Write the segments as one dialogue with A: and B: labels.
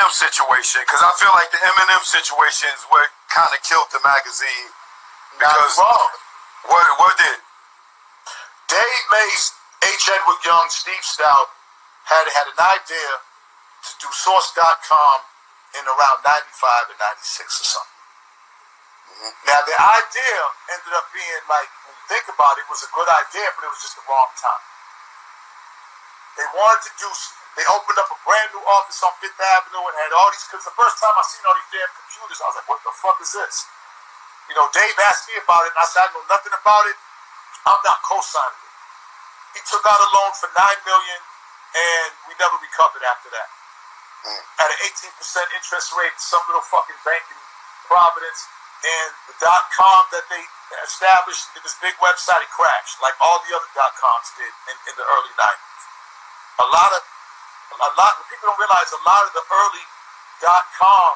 A: Eminem situation, because I feel like the Eminem situation is what kind of killed the magazine. Because what did?
B: Dave Mays, H. Edward Young, Steve Stout had an idea to do Source.com in around 95 or 96 or something. Now, the idea ended up being, like, when you think about it, it was a good idea, but it was just the wrong time. They opened up a brand new office on Fifth Avenue and had all these, because the first time I seen all these damn computers, I was like, what the fuck is this? You know, Dave asked me about it, and I said, I know nothing about it. I'm not co-signing it. He took out a loan for $9 million, and we never recovered after that. At an 18% interest rate, some little fucking bank in Providence, and the .com that they established, this big website, it crashed, like all the other .coms did in the early 90s. A lot of people don't realize a lot of the early .com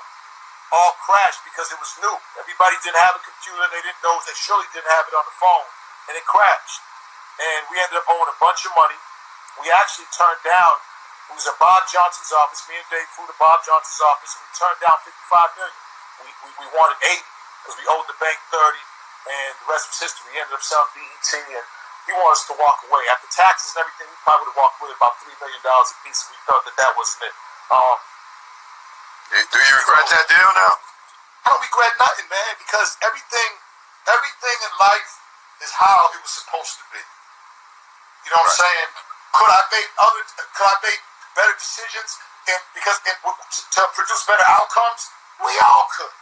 B: all crashed because it was new. Everybody didn't have a computer, they didn't know, they surely didn't have it on the phone, and it crashed. And we ended up owing a bunch of money. We actually turned down, it was at Bob Johnson's office, me and Dave flew to Bob Johnson's office, and we turned down $55 million. We wanted 80 because we owed the bank 30, and the rest was history. We ended up selling BET, and he wanted us to walk away. After taxes and everything, we probably would have walked away with about $3 million a piece, and we felt that wasn't it.
A: Do you regret that deal now?
B: I don't regret nothing, man, because everything in life is how it was supposed to be. You know what I'm saying? Could I make better decisions to produce better outcomes? We all could.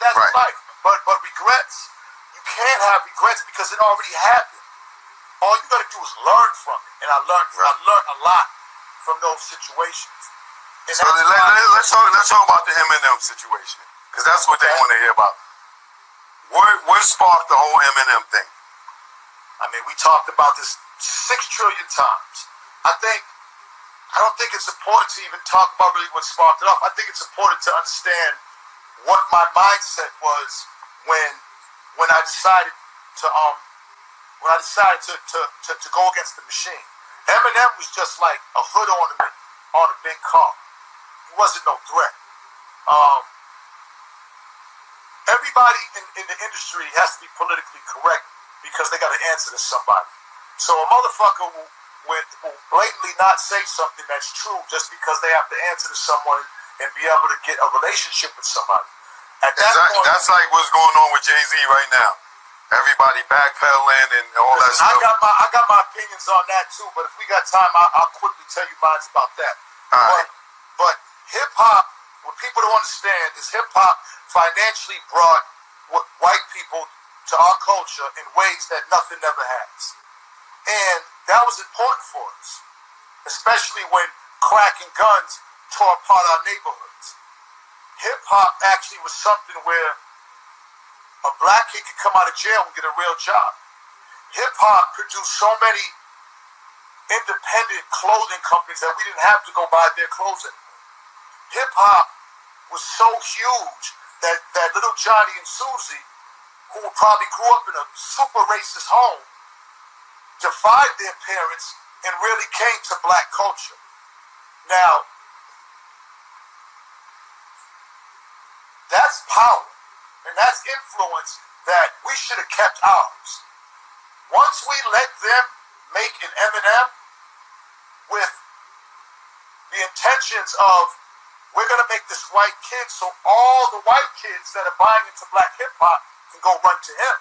B: That's life. But regrets, you can't have regrets because it already happened. All you got to do is learn from it, and I learned a lot from those situations. And
A: so let's talk about the Eminem situation, because that's what they want to hear about. What sparked the whole Eminem thing?
B: I mean, we talked about this 6 trillion times. I don't think it's important to even talk about really what sparked it off. I think it's important to understand what my mindset was when I decided to go against the machine. Eminem was just like a hood ornament on a big car. He wasn't no threat. Everybody in the industry has to be politically correct because they got to answer to somebody. So a motherfucker will blatantly not say something that's true just because they have to answer to someone and be able to get a relationship with somebody. At that point,
A: that's like what's going on with Jay-Z right now. Everybody backpedaling and all that stuff.
B: I got my opinions on that too, but if we got time, I'll quickly tell you mine about that. But hip hop, what people don't understand is hip hop financially brought white people to our culture in ways that nothing ever has. And that was important for us, especially when crack and guns tore apart our neighborhoods. Hip hop actually was something where a black kid could come out of jail and get a real job. Hip hop produced so many independent clothing companies that we didn't have to go buy their clothes anymore. Hip hop was so huge that little Johnny and Susie, who probably grew up in a super racist home, defied their parents and really came to black culture. Now, that's power, and that's influence that we should have kept ours. Once we let them make an Eminem with the intentions of, we're going to make this white kid so all the white kids that are buying into black hip-hop can go run to him.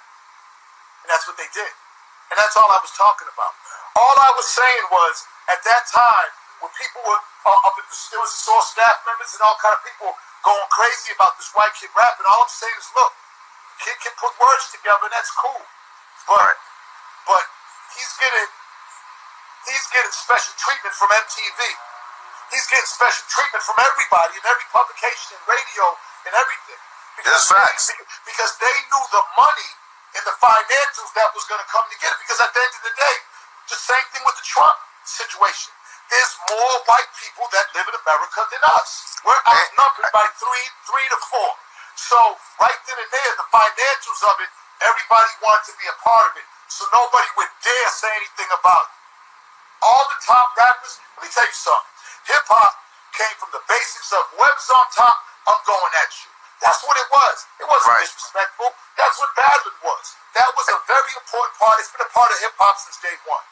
B: And that's what they did. And that's all I was talking about. All I was saying was, at that time, when people were up at there was Source staff members and all kind of people going crazy about this white kid rapping, all I'm saying is, look, the kid can put words together, and that's cool. But he's getting special treatment from MTV. He's getting special treatment from everybody in every publication and radio and everything. Because they knew the money and the financials that was going to come to get it. Because at the end of the day, the same thing with the Trump situation. There's more white people that live in America than us. We're outnumbered by three to four. So right then and there, the financials of it, everybody wanted to be a part of it. So nobody would dare say anything about it. All the top rappers, let me tell you something. Hip-hop came from the basics of whoever's on top, I'm going at you. That's what it was. It wasn't disrespectful. That's what battling was. That was a very important part. It's been a part of hip-hop since day one.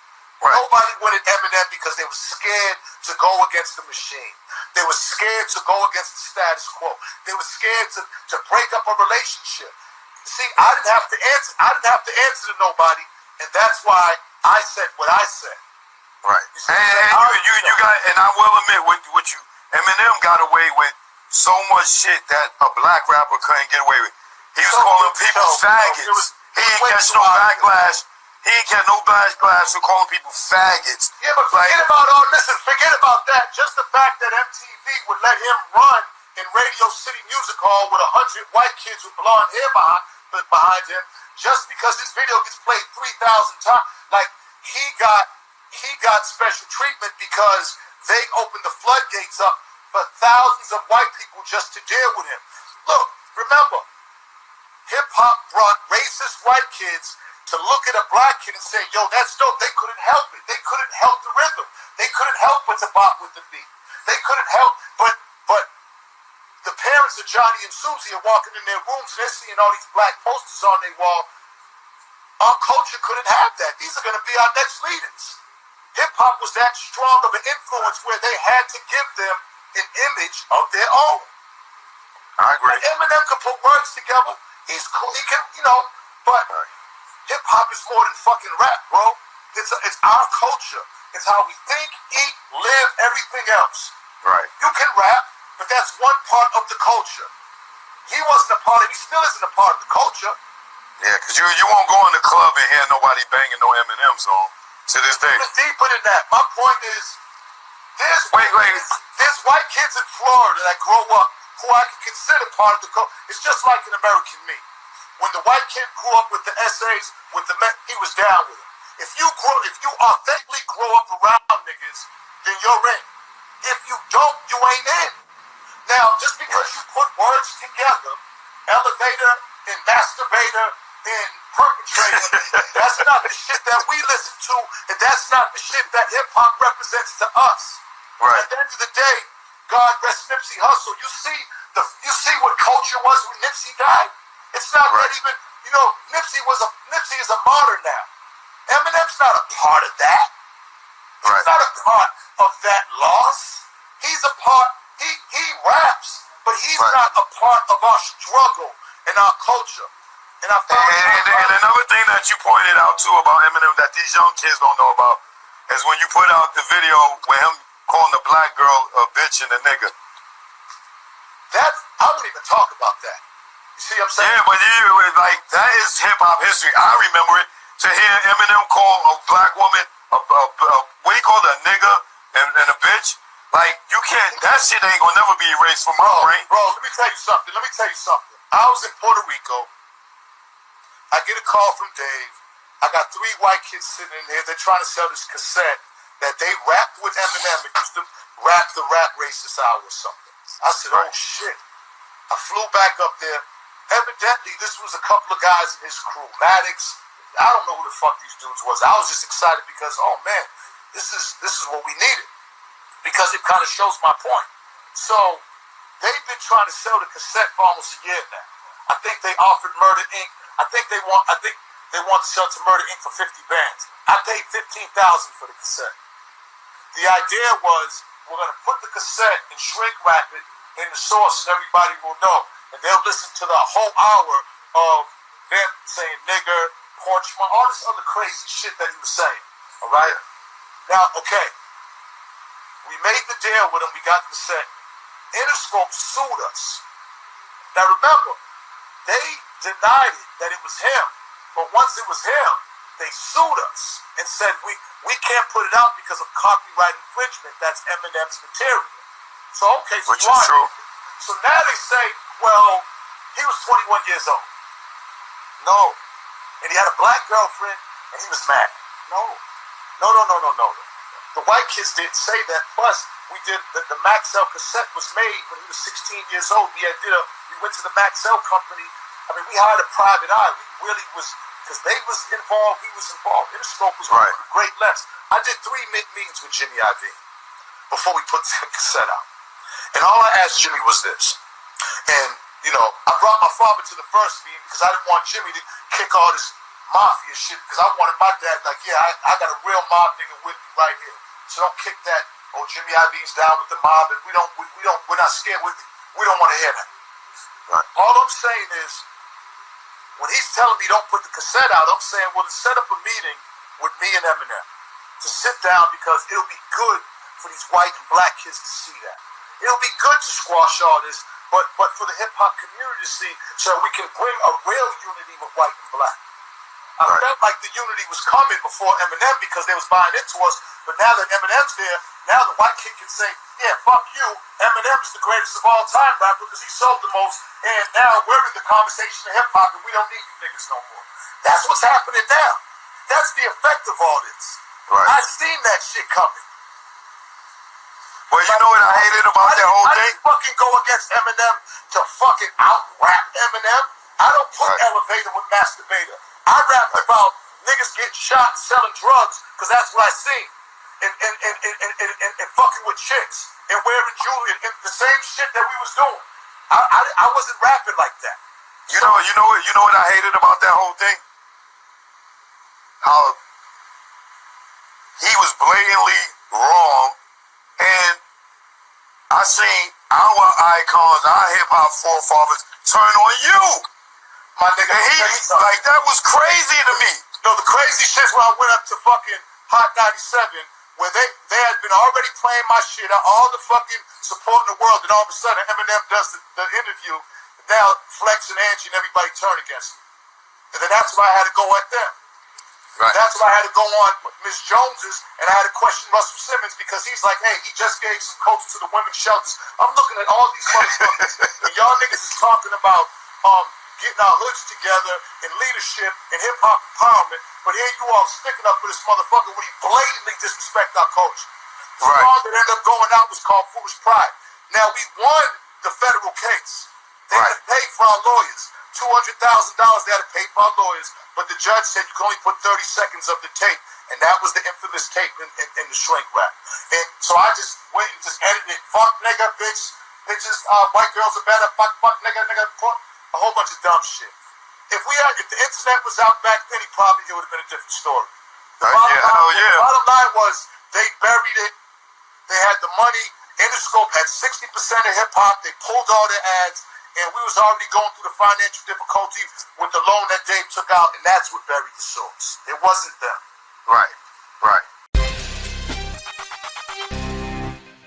B: Right. Nobody wanted Eminem because they were scared to go against the machine. They were scared to go against the status quo. They were scared to break up a relationship. See, I didn't have to answer to nobody, and that's why I said what I said.
A: Right. You got, and I will admit, what you Eminem got away with so much shit that a black rapper couldn't get away with. He was calling people faggots. He ain't catch no backlash. He ain't get no backlash for calling people faggots.
B: Yeah, but forget about that. Just the fact that MTV would let him run in Radio City Music Hall with 100 white kids with blonde hair behind him, just because his video gets played 3,000 times. Like, he got special treatment because they opened the floodgates up for thousands of white people just to deal with him. Look, remember, hip-hop brought racist white kids to look at a black kid and say, yo, that's dope. They couldn't help it. They couldn't help the rhythm. They couldn't help but to bop with the beat. They couldn't help, but the parents of Johnny and Susie are walking in their rooms and they're seeing all these black posters on their wall. Our culture couldn't have that. These are going to be our next leaders. Hip-hop was that strong of an influence where they had to give them an image of their own.
A: I agree.
B: And Eminem could put words together. He's cool. He can, but hip-hop is more than fucking rap, bro. It's our culture. It's how we think, eat, live, everything else.
A: Right.
B: You can rap, but that's one part of the culture. He wasn't a part of it. He still isn't a part of the culture.
A: Yeah, because you won't go in the club and hear nobody banging no Eminem song to this day.
B: It's deeper than that. My point is, there's white kids in Florida that grow up who I can consider part of the culture. It's just like an American Me. When the white kid grew up with the essays, with the men, he was down with it. If you authentically grow up around niggas, then you're in. If you don't, you ain't in. Now, just because you put words together, elevator and masturbator and perpetrator, that's not the shit that we listen to, and that's not the shit that hip-hop represents to us.
A: Right.
B: At the end of the day, God rest Nipsey Hussle. You see what culture was when Nipsey died? It's not that even, Nipsey is a martyr now. Eminem's not a part of that. He's not a part of that loss. He's a part, he raps, but he's not a part of our struggle and our culture. And
A: another thing that you pointed out too about Eminem that these young kids don't know about is when you put out the video with him calling the black girl a bitch and a nigga.
B: I wouldn't even talk about that. You see what I'm saying?
A: Yeah, but that is hip-hop history. I remember it. To hear Eminem call a black woman what do you call it, a nigga and a bitch? Like, you can't, that shit ain't gonna never be erased from my brain.
B: Bro, let me tell you something. I was in Puerto Rico. I get a call from Dave. I got 3 white kids sitting in here. They're trying to sell this cassette that they rapped with Eminem and used to rap the Rap Racist Hour or something. I said, oh shit. I flew back up there. Evidently, this was a couple of guys in his crew. Maddox. I don't know who the fuck these dudes was. I was just excited because, oh man, this is what we needed. Because it kind of shows my point. So, they've been trying to sell the cassette for almost a year now. I think they offered Murder Inc. I think they want to sell to Murder Inc. for 50 bands. I paid $15,000 for the cassette. The idea was, we're going to put the cassette and shrink wrap it in the source and everybody will know. And they'll listen to the whole hour of them saying nigger, porch, all this other crazy shit that he was saying. Alright? Now, okay. We made the deal with him, we got the cassette. Interscope sued us. Now remember, they denied it that it was him, but once it was him, they sued us and said we can't put it out because of copyright infringement. That's Eminem's material. So okay, so
A: which is true.
B: So now they say, well, he was 21 years old. No. And he had a black girlfriend and he was mad. No. The white kids didn't say that. Plus, we did the Maxell cassette was made when he was 16 years old. We went to the Maxell company. I mean, we hired a private eye. We really was, because they was involved, he was involved. Interscope was one of the great lefts. I did 3 meetings with Jimmy Iovine before we put the cassette out. And all I asked Jimmy was this. And, you know, I brought my father to the first meeting because I didn't want Jimmy to kick all this mafia shit because I wanted my dad, like, yeah, I got a real mob nigga with me right here. So don't kick that, oh, Jimmy Iovine's down with the mob and we're not scared with it. We don't want to hear that.
A: Right.
B: All I'm saying is, when he's telling me don't put the cassette out, I'm saying, well, to set up a meeting with me and Eminem to sit down because it'll be good for these white and black kids to see that. It'll be good to squash all this, but for the hip-hop community to see so we can bring a real unity with white and black. I felt like the unity was coming before Eminem because they was buying into us, but now that Eminem's there, now the white kid can say, yeah, fuck you, Eminem is the greatest of all time rapper because he sold the most, and now we're in the conversation of hip-hop and we don't need you niggas no more. That's what's happening now. That's the effect of all this.
A: Right.
B: I seen that shit coming.
A: Well, you know what I hated about that whole
B: I
A: thing?
B: didn't fucking go against Eminem to fucking out-rap Eminem. I don't put Elevator with Masturbator. I rapped about niggas getting shot and selling drugs because that's what I seen. And fucking with chicks and wearing jewelry and the same shit that we was doing. I wasn't rapping like that.
A: You know what I hated about that whole thing? How he was blatantly wrong, and I seen our icons, our hip-hop forefathers turn on you.
B: My nigga,
A: and he, like, that was crazy to me.
B: No, the crazy shit's when I went up to fucking Hot 97, where they had been already playing my shit, all the fucking support in the world, and all of a sudden Eminem does the interview, now Flex and Angie and everybody turn against me. And then that's why I had to go at them.
A: Right.
B: That's why I had to go on Miss Jones's, and I had to question Russell Simmons because he's like, hey, he just gave some coats to the women's shelters. I'm looking at all these motherfuckers, and y'all niggas is talking about getting our hoods together in leadership and hip-hop empowerment, but here you all sticking up for this motherfucker when he blatantly disrespect our culture. The song that ended up going out was called Foolish Pride. Now, we won the federal case. They had to pay for our lawyers. $200,000 they had to pay for our lawyers, but the judge said you can only put 30 seconds of the tape, and that was the infamous tape in the shrink wrap. And so I just went and just edited it. Fuck, nigga, bitch, bitches, white girls are better, fuck, nigga, fuck. A whole bunch of dumb shit. If the internet was out back then, it would have been a different story. The bottom line was they buried it. They had the money. Interscope had 60% of hip hop. They pulled all their ads, and we was already going through the financial difficulty with the loan that Dave took out, and that's what buried the source. It wasn't them.
A: Right.